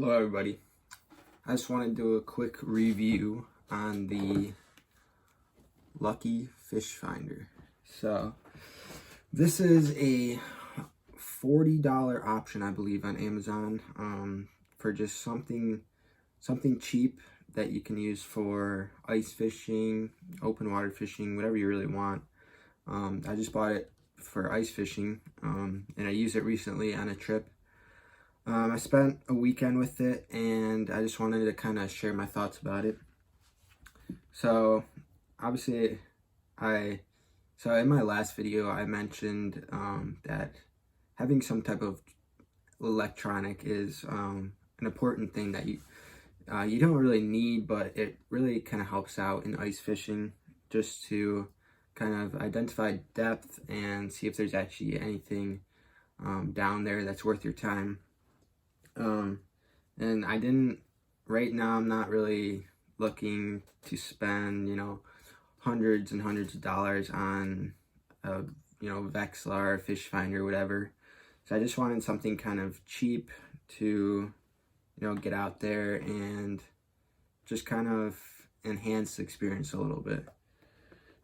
Hello everybody. I just want to do a quick review on the Lucky Fish Finder. So this is a $40 option, I believe, on Amazon for just something cheap that you can use for ice fishing, open water fishing, whatever you really want. I just bought it for ice fishing and I used it recently on a trip. I spent a weekend with it and I just wanted to kind of share my thoughts about it. So obviously in my last video I mentioned that having some type of electronic is an important thing that you don't really need, but it really kind of helps out in ice fishing just to kind of identify depth and see if there's actually anything down there that's worth your time. And right now I'm not really looking to spend, hundreds and hundreds of dollars on a, Vexilar, Fish Finder, whatever. So I just wanted something kind of cheap to, get out there and just kind of enhance the experience a little bit.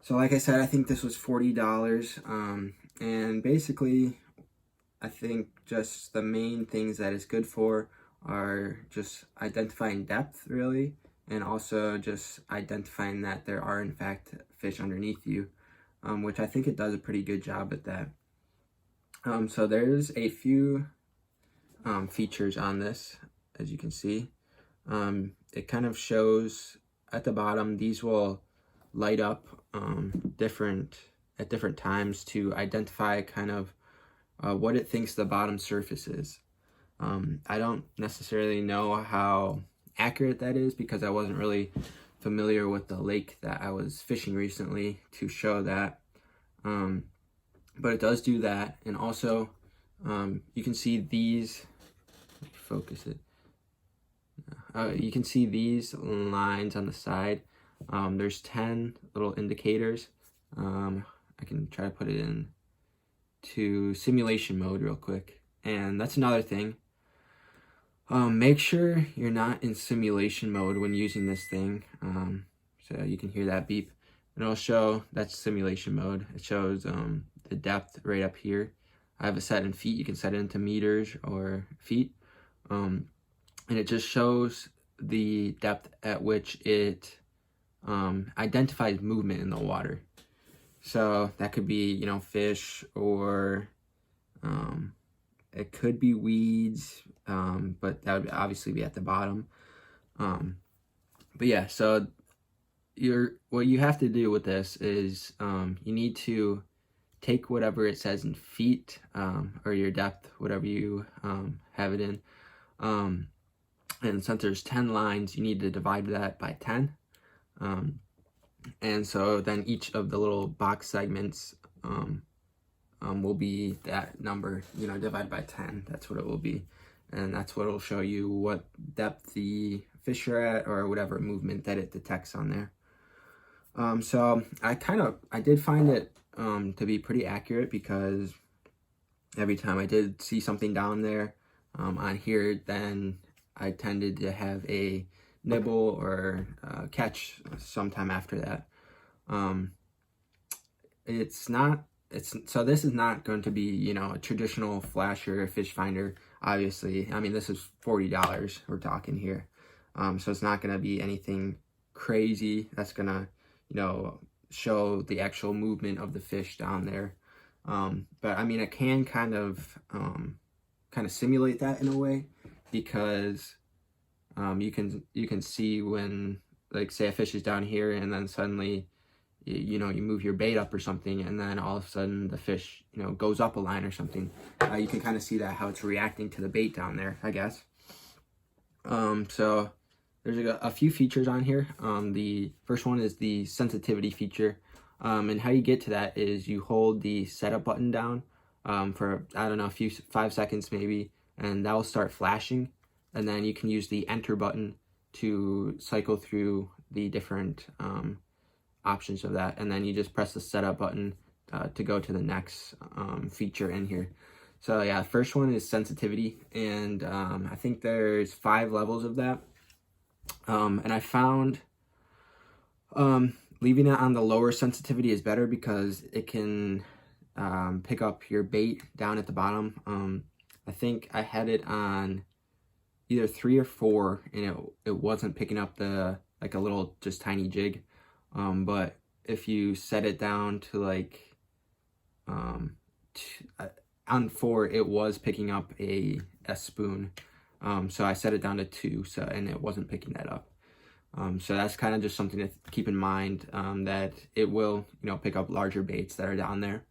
So like I said, I think this was $40. And basically, I think just the main things that it's good for are just identifying depth, really, and also just identifying that there are in fact fish underneath you, which I think it does a pretty good job at that. So there's a few features on this, as you can see. It kind of shows at the bottom, these will light up at different times to identify kind of what it thinks the bottom surface is. I don't necessarily know how accurate that is because I wasn't really familiar with the lake that I was fishing recently to show that. But it does do that. And also, you can see these, focus it. You can see these lines on the side. There's 10 little indicators. I can try to put it in to simulation mode real quick, and that's another thing. Make sure you're not in simulation mode when using this thing. So you can hear that beep, and it'll show that's simulation mode. It shows the depth right up here. I have it set in feet. You can set it into meters or feet, and it just shows the depth at which it identifies movement in the water. So that could be, fish, or it could be weeds, but that would obviously be at the bottom. But yeah, so what you have to do with this is you need to take whatever it says in feet, or your depth, whatever you have it in. And since there's 10 lines, you need to divide that by 10. And so then each of the little box segments will be that number, divided by 10. That's what it will be. And that's what will show you what depth the fish are at, or whatever movement that it detects on there. So I did find it to be pretty accurate, because every time I did see something down there on here, then I tended to have a nibble or catch sometime after that. So this is not going to be, a traditional flasher fish finder, obviously. I mean, this is $40 we're talking here. So it's not going to be anything crazy that's going to, show the actual movement of the fish down there. But I mean, it can kind of simulate that in a way, because you can see when, like, say a fish is down here and then suddenly you move your bait up or something, and then all of a sudden the fish goes up a line or something. You can kind of see that, how it's reacting to the bait down there, I guess. So there's a few features on here. The first one is the sensitivity feature, and how you get to that is you hold the setup button down for, I don't know, 5 seconds maybe, and that will start flashing. And then you can use the enter button to cycle through the different options of that. And then you just press the setup button to go to the next feature in here. So yeah, the first one is sensitivity, and I think there's 5 levels of that. And I found leaving it on the lower sensitivity is better because it can pick up your bait down at the bottom. I think I had it on either 3 or 4, and it wasn't picking up the like a little just tiny jig. But if you set it down to like on 4, it was picking up a spoon. So I set it down to 2, and it wasn't picking that up. So that's kind of just something to keep in mind, that it will, pick up larger baits that are down there.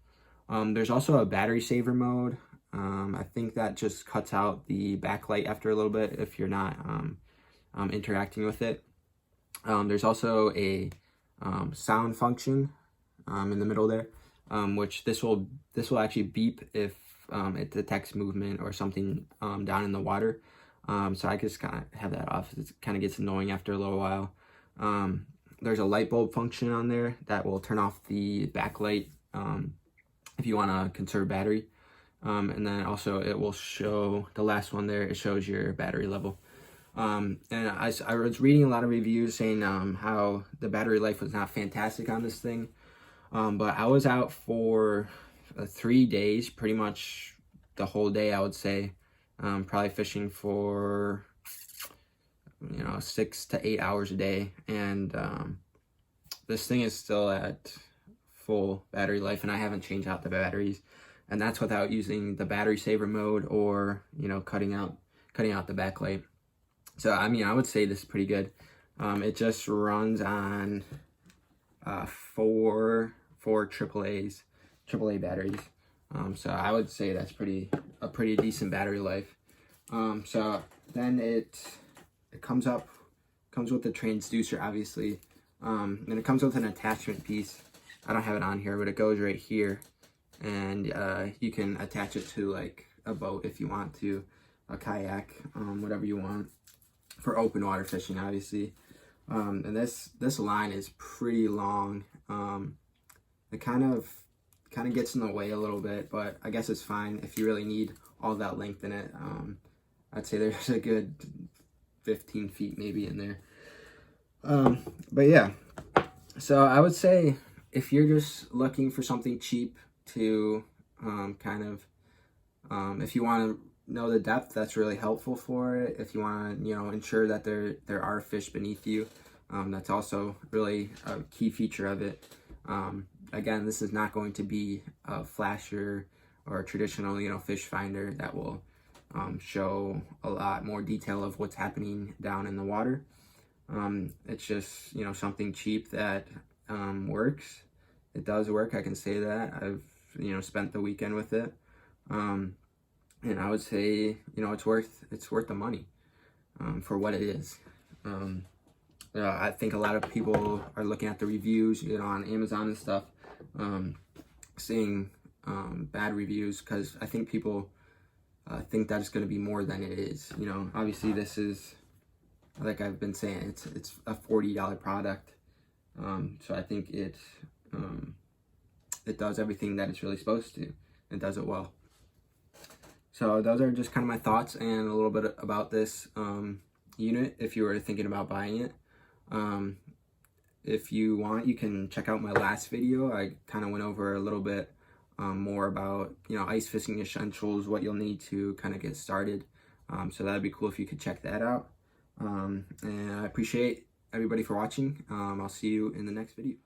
There's also a battery saver mode. I think that just cuts out the backlight after a little bit if you're not interacting with it. There's also a sound function in the middle there, which this will actually beep if it detects movement or something down in the water. So I just kind of have that off. It kind of gets annoying after a little while. There's a light bulb function on there that will turn off the backlight if you want to conserve battery. And then also it will show, the last one there, it shows your battery level. And I was reading a lot of reviews saying how the battery life was not fantastic on this thing. But I was out for 3 days, pretty much the whole day, I would say. Probably fishing for 6 to 8 hours a day, and this thing is still at full battery life, and I haven't changed out the batteries, and that's without using the battery saver mode or cutting out the backlight. So I mean, I would say this is pretty good. It just runs on 4 AAA batteries. So I would say that's a pretty decent battery life. So then it comes with the transducer, obviously. Then it comes with an attachment piece. I don't have it on here, but it goes right here, and you can attach it to like a boat if you want to, a kayak, whatever you want, for open water fishing, obviously. And this line is pretty long. It kind of gets in the way a little bit, but I guess it's fine if you really need all that length in it. I'd say there's a good 15 feet maybe in there. But yeah, so I would say if you're just looking for something cheap to if you want to know the depth, that's really helpful for it. If you want to ensure that there are fish beneath you, that's also really a key feature of it. Again, this is not going to be a flasher or a traditional fish finder that will show a lot more detail of what's happening down in the water. It's just something cheap that works. It does work, I can say that. I've spent the weekend with it, and I would say it's worth the money for what it is. I think a lot of people are looking at the reviews on Amazon and stuff, seeing bad reviews, because I think people think that it's going to be more than it is. Obviously this is, like I've been saying, it's a $40 product. So I think it does everything that it's really supposed to. It does it well. So those are just kind of my thoughts and a little bit about this unit if you were thinking about buying it. If you want, you can check out my last video. I kind of went over a little bit more about ice fishing essentials, what you'll need to kind of get started. So that'd be cool if you could check that out. And I appreciate everybody for watching. I'll see you in the next video.